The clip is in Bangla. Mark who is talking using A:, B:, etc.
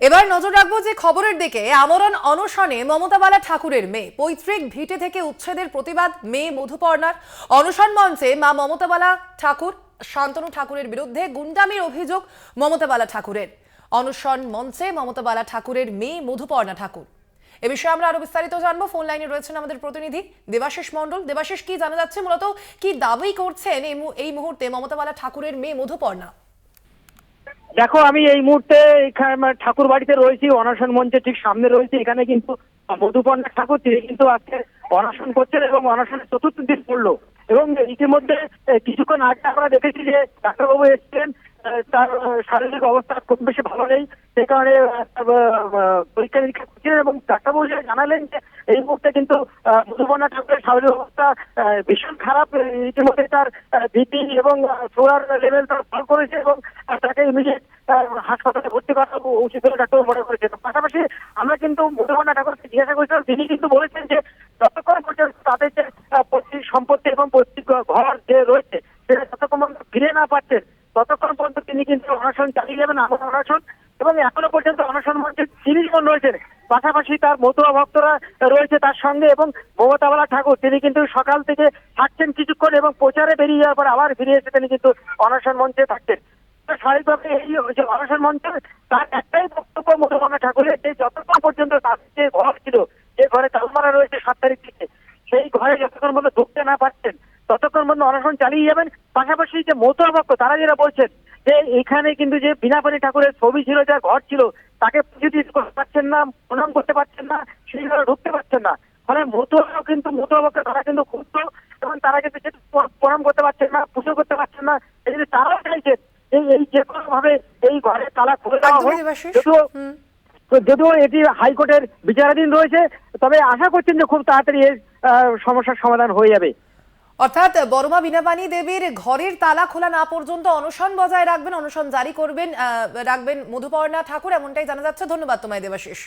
A: এবার নজর রাখবো যে খবরের দিকে। আমরণ অনশনে মমতা বালা ঠাকুরের মেয়ে, পৈতৃক ভিটে থেকে উচ্ছেদের প্রতিবাদ মেয়ে মধুপর্ণার। অনশন মঞ্চে মা মমতা বালা ঠাকুর, শান্তনু ঠাকুরের বিরুদ্ধে গুন্ডামির অভিযোগ মমতা বালা ঠাকুরের। অনশন মঞ্চে মমতা বালা ঠাকুরের মেয়ে মধুপর্ণা ঠাকুর। এ বিষয়ে আমরা আরো বিস্তারিত জানবো। ফোন লাইনে রয়েছেন আমাদের প্রতিনিধি দেবাশিস মণ্ডল। দেবাশিস, কি জানা যাচ্ছে, মূলত কি দাবি করছেন এই মুহূর্তে মমতা বালা ঠাকুরের মেয়ে মধুপর্ণা?
B: দেখো, আমি এই মুহূর্তে এখানে ঠাকুর বাড়িতে রয়েছি, অনশন মঞ্চে ঠিক সামনে রয়েছি। এখানে কিন্তু মধুপর্ণা ঠাকুর তিনি কিন্তু আজকে অনশন করছেন এবং অনশনের চতুর্থ দিন পড়লো। এবং ইতিমধ্যে কিছুক্ষণ আগে আমরা দেখেছি যে ডাক্তারবাবু এসেছেন, তার শারীরিক অবস্থা খুব বেশি ভালো নেই, সে কারণে পরীক্ষা নিরীক্ষা করছিলেন এবং ডাক্তারবাবু জানালেন যে এই মুহূর্তে কিন্তু মধুপর্ণা ঠাকুরের শারীরিক অবস্থা ভীষণ খারাপ। ইতিমধ্যে তার বিপি এবং সুগার লেভেল তার ফল করেছে এবং তাকে ইমিডিয়েট হাসপাতালে ভর্তি করা উচিত বলে ডাক্তার মনে করেছেন। পাশাপাশি আমরা কিন্তু মধুপর্ণা ঠাকুরকে জিজ্ঞাসা করেছিলাম, তিনি কিন্তু বলেছেন যে যতক্ষণ পর্যন্ত তাদের যে পৈতৃক সম্পত্তি এবং পৈতৃক ঘর যে রয়েছে সেটা যতক্ষণ ফিরে না পাচ্ছেন ততক্ষণ পর্যন্ত তিনি কিন্তু অনশন চালিয়ে যাবেন, আমার অনশন। এবং এখনো পর্যন্ত অনশন মঞ্চে 30 জন রয়েছেন, পাশাপাশি তার মতুয়া ভক্তরা রয়েছে তার সঙ্গে। এবং মমতা বালা ঠাকুর তিনি কিন্তু সকাল থেকে থাকছেন কিছুক্ষণ এবং প্রচারে বেরিয়ে যাওয়ার পর আবার ফিরে এসে তিনি কিন্তু অনশন মঞ্চে থাকছেন। স্বাভাবিকভাবে এই যে অনশন মঞ্চে তার একটাই বক্তব্য মধুপর্ণা ঠাকুরের, যে যতক্ষণ পর্যন্ত তাদের যে ঘর ছিল, যে ঘরে তাল মারা রয়েছে 7 তারিখ থেকে, সেই ঘরে যতক্ষণ পর্যন্ত ঢুকতে না পারছেন ততক্ষণ পর্যন্ত অনশন চালিয়ে যাবেন। পাশাপাশি যে মতুয়া ভক্ত তারা যেটা বলছেন যে এখানে কিন্তু যে বিনাপানি ঠাকুরের ছবি ছিল, যা ঘর ছিল, তাকে পুজো দিতে পারছেন না, প্রণাম করতে পারছেন না, সেই ঘরে ঢুকতে পারছেন না। ফলে মতুয়ারাও কিন্তু মতুয়া ভক্ত তারা কিন্তু ক্ষুব্ধ এবং তারা কিন্তু প্রণাম করতে পারছেন না, পুজো করতে পারছেন না। এই জন্য তারাও চাইছেন এই যে কোনো ভাবে এই ঘরের তালা খুলে দেওয়া হোক। যদিও এটি হাইকোর্টের বিচারাধীন রয়েছে, তবে আশা করছেন যে খুব তাড়াতাড়ি এর সমস্যার সমাধান হয়ে যাবে।
A: অর্থাৎ বড়মা বিনাপানি দেবীর ঘরের তালা খোলা না পর্যন্ত অনশন বজায় রাখবেন, অনশন জারি রাখবেন মধুপর্ণা ঠাকুর, এমনটাই জানা যাচ্ছে। ধন্যবাদ তোমায় দেবাশিস।